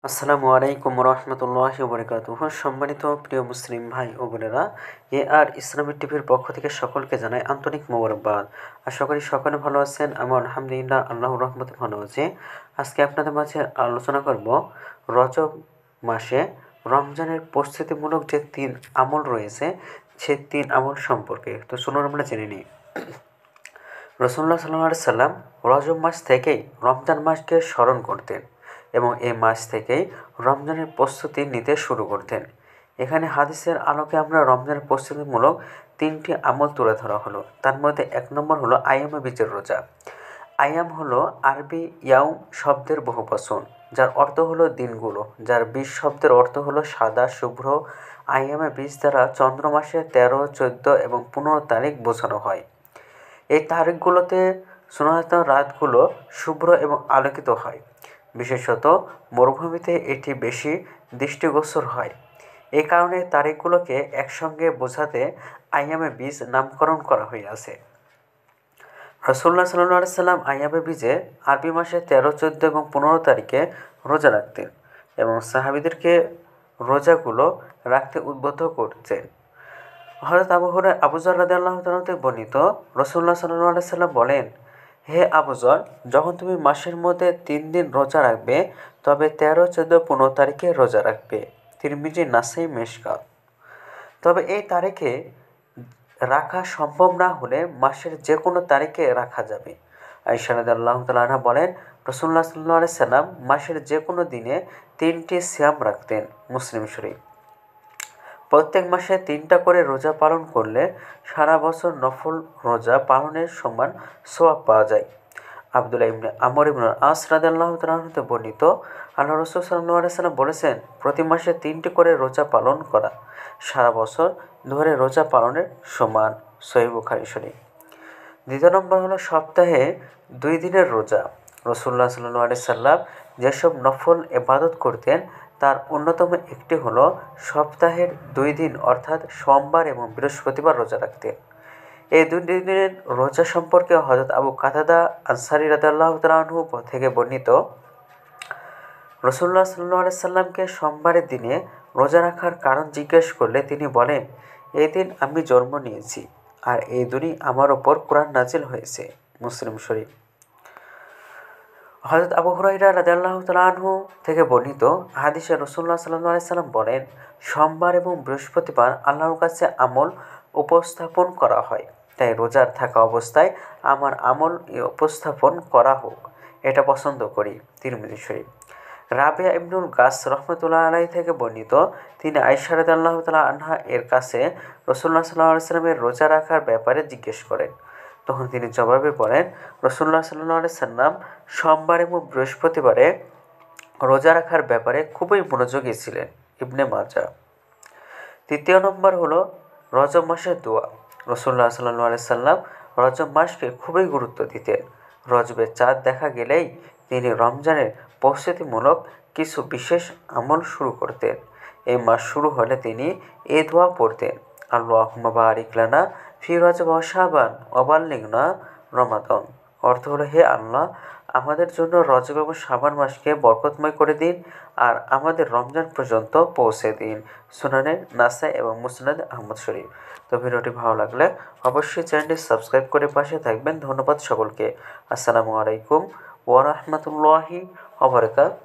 আসসালামু আলাইকুম রহমতুল্লাহি ওবরাকাতুহ। সম্মানিত প্রিয় মুসলিম ভাই ও বোনেরা, ইসলামী টিভির পক্ষ থেকে সকলকে জানাই আন্তরিক মোবারকবাদ। আশা করি সকলে ভালো আছেন। আমি আলহামদুলিল্লাহ আল্লাহর রহমতে ভালো আছি। আজকে আপনাদের মাঝে আলোচনা করব রজব মাসে রমজানের প্রস্তুতিমূলক যে 3 আমল রয়েছে সেই 3 আমল সম্পর্কে। তো চলুন আমরা জেনে নিই। রাসূলুল্লাহ সাল্লাল্লাহু আলাইহি সাল্লাম রজব মাস থেকেই রমজান মাসকে স্মরণ করতেন এবং এই মাস থেকেই রমজানের প্রস্তুতি নিতে শুরু করতেন। এখানে হাদিসের আলোকে আমরা রমজানের প্রস্তুতিমূলক 3টি আমল তুলে ধরা হলো। তার মধ্যে 1 নম্বর হলো আইয়ামে বীজের রোজা। আইয়াম হলো আরবি ইয়াউম শব্দের বহুবচন, যার অর্থ হলো দিনগুলো, যার বীজ শব্দের অর্থ হলো সাদা শুভ্র। আইয়ামে বীজ দ্বারা চন্দ্র মাসে 13, 14 এবং 15 তারিখ বোঝানো হয়। এই তারিখগুলোতে সূর্যাস্ত রাতগুলো শুভ্র এবং আলোকিত হয়। বিশেষত মরুভূমিতে এটি বেশি দৃষ্টিগোচর হয়। এই কারণে তারিখগুলোকে একসঙ্গে বোঝাতে আইয়ামে বীজ নামকরণ করা হইয়াছে। রাসূলুল্লাহ সাল্লাল্লাহু আলাইহি সাল্লাম আইয়ামে বীজে আরবি মাসে 13, 14 এবং 15 তারিখে রোজা রাখতেন এবং সাহাবীদেরকে রোজাগুলো রাখতে উদ্বুদ্ধ করতেন। হযরত আবু যর রাদিয়াল্লাহু তাআলা থেকে বর্ণিত, রাসূলুল্লাহ সাল্লাল্লাহু আলাইহি সাল্লাম বলেন, হে আবু যর, যখন তুমি মাসের মধ্যে 3 দিন রোজা রাখবে তবে 13, 14, 15 তারিখে রোজা রাখবে। তিরমিজি, নাসাই, মেশকাত। তবে এই তারিখে রাখা সম্ভব না হলে মাসের যে কোনো তারিখে রাখা যাবে। আয়েশা রাদিয়াল্লাহু তাআলা আনহা বলেন, রাসূলুল্লাহ সাল্লাল্লাহু আলাইহি সাল্লাম মাসের যে কোনো দিনে 3টি সিয়াম রাখতেন। মুসলিম শরীফ। প্রত্যেক মাসে 3টা করে রোজা পালন করলে সারা বছর নফল রোজা পালনের সমান সওয়াব পাওয়া যায়। আব্দুল্লাহ ইবনে আমর ইবনে আস রাদিয়াল্লাহু তাআলা হতে বর্ণিত, আল্লাহর রাসূল সাল্লাল্লাহু আলাইহি সাল্লাম বলেছেন, প্রতি মাসে 3টি করে রোজা পালন করা সারা বছর ধরে রোজা পালনের সমান। সহিহ বুখারী শরীফ। 2 নম্বর হলো সপ্তাহে 2 দিনের রোজা। রাসূলুল্লাহ সাল্লাল্লাহু আলাইহি সাল্লাম যেসব নফল ইবাদত করতেন তার অন্যতম একটি হলো সপ্তাহের 2 দিন অর্থাৎ সোমবার এবং বৃহস্পতিবার রোজা রাখতেন। এই 2 দিনের রোজা সম্পর্কে হযরত আবু কাতাদা আনসারী রাদিয়াল্লাহু তাআলা আনহু থেকে বর্ণিত, রাসূলুল্লাহ সাল্লাল্লাহু আলাইহি সাল্লামকে সোমবারের দিনে রোজা রাখার কারণ জিজ্ঞেস করলে তিনি বলেন, এই দিন আমি জন্ম নিয়েছি আর এই দিনই আমার ওপর কোরআন নাজিল হয়েছে। মুসলিম শরীফ। হযরত আবু হুরায়রা রাদিয়াল্লাহু তাআলা আনহু থেকে বর্ণিত হাদিসে রাসূলুল্লাহ সাল্লাল্লাহু আলাইহি সাল্লাম বলেন, সোমবার এবং বৃহস্পতিবার আল্লাহর কাছে আমল উপস্থাপন করা হয়, তাই রোজার থাকা অবস্থায় আমার আমল উপস্থাপন করা হোক, এটা পছন্দ করি। তিরমিজি শরীফ। রাবিয়া ইবনুল গাস রহমতুল্লাহ আলাইহি থেকে বর্ণিত, তিনি আয়েশা রাদিয়াল্লাহু তাআলা আনহা এর কাছে রাসূলুল্লাহ সাল্লাল্লাহু আলাইহি সাল্লামের রোজা রাখার ব্যাপারে জিজ্ঞেস করেন। তখন তিনি জবাবে বলেন, রাসূলুল্লাহ সাল্লাল্লাহু আলাইহি সাল্লাম সোমবার এবং বৃহস্পতিবারে রোজা রাখার ব্যাপারে খুবই মনোযোগী ছিলেন। ইবনে মাজাহ। 3 নম্বর হলো রজব মাসের দোয়া। রাসূলুল্লাহ সাল্লাল্লাহু আলাইহি সাল্লাম রজব মাসকে খুবই গুরুত্ব দিতেন। রজবের চাঁদ দেখা গেলেই তিনি রমজানের প্রস্তুতিমূলক কিছু বিশেষ আমল শুরু করতেন। এই মাস শুরু হলে তিনি এই দোয়া পড়তেন, আল্লাহুম্মা বারিক লানা ফি রজব ওয়া শাবান ওয়া বাল্লিগনা রমাদান। অর্থ হলো, হে আল্লাহ, আমাদের জন্য রজব এবং শাবান মাসকে বরকতময় করে দিন আর আমাদের রমজান পর্যন্ত পৌঁছে দিন। সুনানে নাসাই এবং মুসনাদ আহমদ শরীফ। তো ভিডিওটি ভালো লাগলে অবশ্যই চ্যানেলটি সাবস্ক্রাইব করে পাশে থাকবেন। ধন্যবাদ সকলকে। আসসালামু আলাইকুম ওয়া রাহমাতুল্লাহি ওয়া বারাকাতুহু।